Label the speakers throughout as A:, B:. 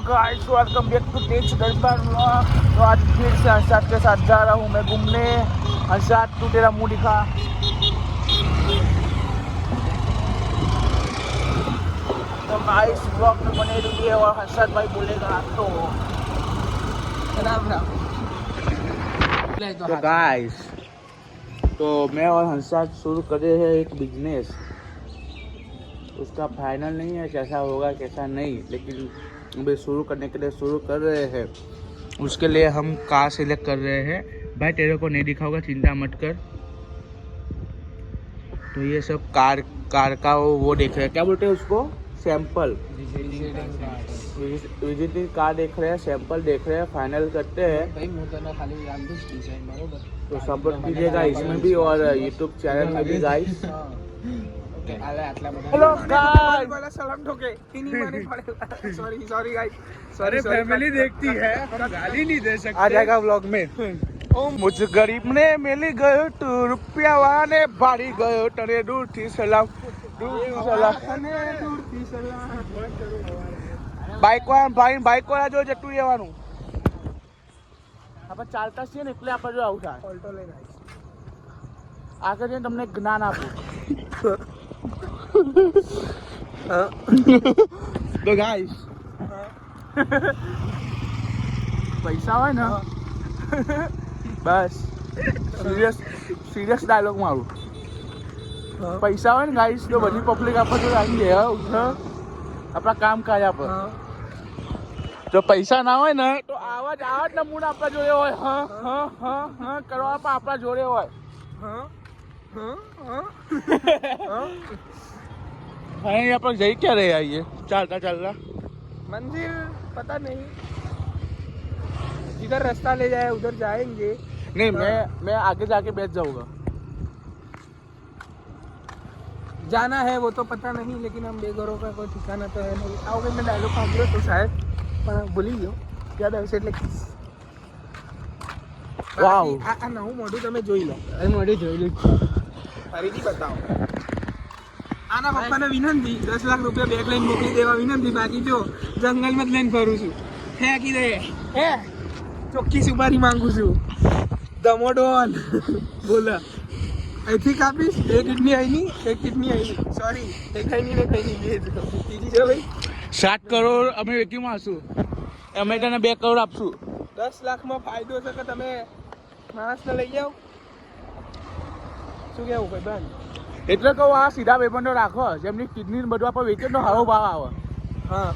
A: Guys welcome back to तेज दरबार vlog. तो आज फिर से हर्षाद के साथ जा रहा हूँ मैं घूमने। हर्षाद तू तेरा मुंह दिखा। तो गाइस व्लॉग में बने रहिए और हर्षाद भाई बोलेगा तो गाइस तो मैं और हर्षाद शुरू करे हैं एक बिजनेस। उसका फाइनल नहीं है कैसा होगा कैसा नहीं, लेकिन अभी शुरू करने के लिए शुरू कर रहे हैं। उसके लिए हम कार सिलेक्ट कर रहे हैं। भाई तेरे को नहीं दिखा होगा, चिंता मत कर। तो ये सब कार का वो देख रहे हैं, क्या बोलते हैं उसको, सैंपल विजिटिंग कार देख रहे हैं, सैंपल देख रहे हैं, फाइनल करते हैं। तो सपोर्ट कीजिएगा इसमें भी और यूट्यूब चैनल में भी गाइस। हेलो गाइस वाला सलाम ठोके नहीं माने पड़ेगा। सॉरी गाइस, सॉरी फैमिली देखती है, हम गाली नहीं दे सकते। आ जाएगा व्लॉग में। मुझ गरीब ने मिली गयो तू रुपया वाने बाड़ी गयो तने दूर थी सलाम બાઈક વાળા જો જતું રહેવાનું. આપણે ચાલતા છીએ ને એટલે આપણે જો આવું થાય. ઓલ્ટો લઈને આગળ જઈને તમને જ્ઞાન આપું. તો ગાઈસ પૈસા હોય ને બસ સિરિયસ ડાયલોગ મારું. પૈસા હોય ને ગાઈસ તો બધી પબ્લિક આપણે જો આવી જાય આપણા કામ કાયા પર. જો પૈસા ના હોય ને તો આવા જ નમૂના આપણા જોડે હોય. હા કરવા પણ આપણા જોડે હોય. અહીં આપણે જઈ ક્યાં રહે આવીએ ચાલતા
B: मंदिर पता नहीं, जिधर रास्ता ले जाए उधर जाएंगे.
A: नहीं मैं आगे जाके बैठ जाऊंगा.
B: जाना है वो तो पता नहीं, लेकिन हम बेघरों का कोई ठिकाना तो है नहीं. आओगे मैं डायलॉग सांभळ्यो तो शायद પણ ભૂલી ગયો, યાદ આવશે એટલે વાવ. આ નવું મોઢું તમે જોઈ લો. મોઢું જોઈ લો ફરીથી બતાવો. આના પપ્પાને વિનંતી 10 લાખ રૂપિયા બેગ લઈને મોકલી દેવા વિનંતી. બાકી જો જંગલમાં જ લઈને ફરું છું. ફેંકી દે હે ચોખ્ખી સુપારી માંગુ છું. દમોડોન બોલા અહીંથી કાપીશ. એક કિડની આવી સોરી એક નહીં ને કઈ નહીં. ત્રીજી છે ભાઈ
A: 7 કરોડ અમે વેચીમાં હશું. અમે તને 2 કરોડ આપશું.
B: 10 લાખમાં ફાયદો છે કે તમે માણસને લઈ જાઓ. શું કેવું ભાઈ બેન?
A: એટલે કહું આ સીધા વેપનો રાખો, જેમની કિડની બધું આપણે વેચે તો સારો ભાવ આવે.
B: હા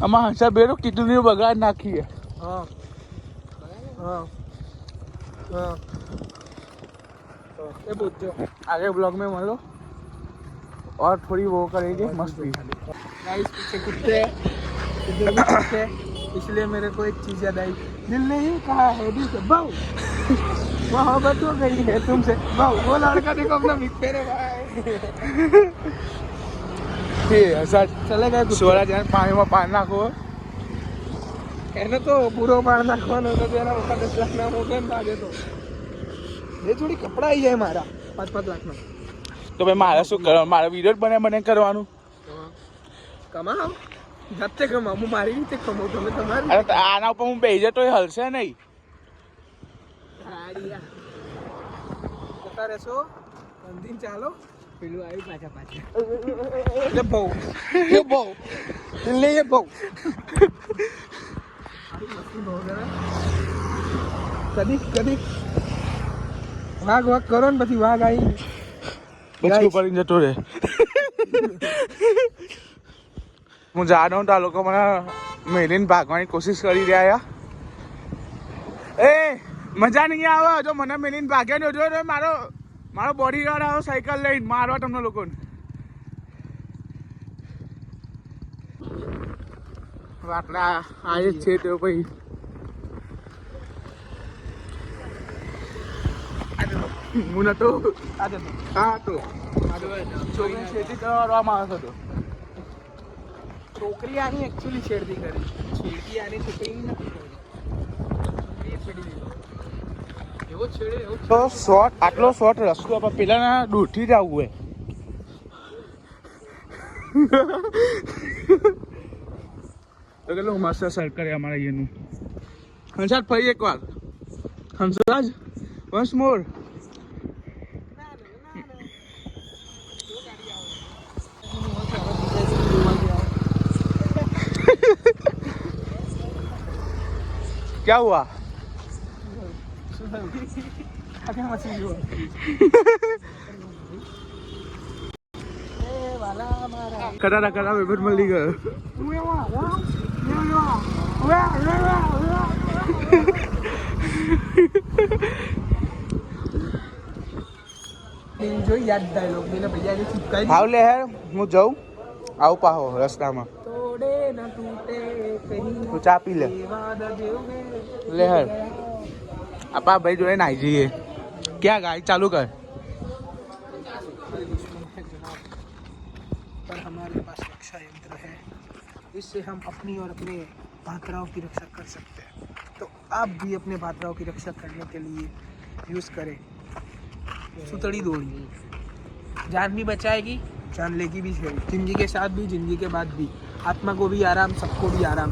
A: આમાં હંસા બેરો કિડની બગાડ નાખીએ.
B: हाँ हाँ हाँ ये पूछो.
A: आगे ब्लॉग में मान लो और थोड़ी वो करेंगे मस्ती.
B: गाइस पीछे कुत्ते इधर भी कुत्ते, इसलिए मेरे को एक चीज याद आई. दिल नहीं कहा है दिल से बाऊ मोहब्बत हो गई है तुमसे बाऊ. वो लड़का देखो अपना मिक्ते रे भाई.
A: ऐसा
B: चले गए
A: सोरा जान पानी में पान नाखो.
B: એને તો પૂરો પાડ નાખવાનો હતો. એના પપ્પા 10 લાખના મોકલે ને લાગે તો એ થોડી કપડા આવી જાય મારા 5-5 લાખના.
A: તો ભાઈ મારે શું કરવાનું? મારે વિડીયો બને કરવાનું.
B: કમાઓ જાતે કમાઓ. હું મારી રીતે કમાઉં, તમે તમારી.
A: અરે આના ઉપર હું બેસી જતો એ હલશે નહીં.
B: જતા રહેશો મંદિર ચાલો. પેલું આવી પાછા એ બહુ લે એ બહુ કદી વાઘ કરો ને પછી વાઘ આવી
A: બચકું પડીને જતો રહે. હું જાણું તો આ લોકો મને મેલીને ભાગવાની કોશિશ કરી રહ્યા. એ મજા નહીં આવે જો મને મેલીને ભાગ્યા ને જો મારો બોડી ગાર્ડ આવ્યો સાયકલ લઈને મારવા તમને લોકોને. આટલા આજે છે તો ભાઈ હું નતો હા તો છોકરી છેડી કરવામાં આવ્યો હતો.
B: છોકરી આની એકચ્યુઅલી છેડતી કરી. છેડતી આની છોકરી નથી કરી. એવો છેડે એવો
A: તો શોર્ટ આટલો શોર્ટ રસ્તો આપણે પેલાના દૂરથી જ આવવું હોય. તો કેટલું મસ્ત સર્કલ છે અમારા અહીંયાનું. હંસાજ ફરી એકવાર. હંસરાજ વન્સ મોર. क्या हुआ? કરારા કરા વેબર મળી ગયો.
B: जो याद डायलॉग मैंने भैया ने चिपकाई
A: ભાવ લે હે હું જાઉં આવું પાહો રસ્તામાં
B: तोड़े न टूटे कहीं
A: તું ચા પી લે
B: वादा जो है
A: લે હે આપા ભાઈ જોડે નાઈ જઈએ. ક્યાં ગાડી ચાલુ કર.
B: पर हमारे पास रक्षा यंत्र है, इससे हम अपनी और अपने भातराओं की रक्षा कर सकते हैं. तो आप भी अपने भातराओं की रक्षा करने के लिए यूज़ करें सुतड़ी दौड़ी. जान भी बचाएगी, जान लेगी भी सही. जिंदगी के साथ भी, जिंदगी के बाद भी. आत्मा को भी आराम, सबको भी आराम.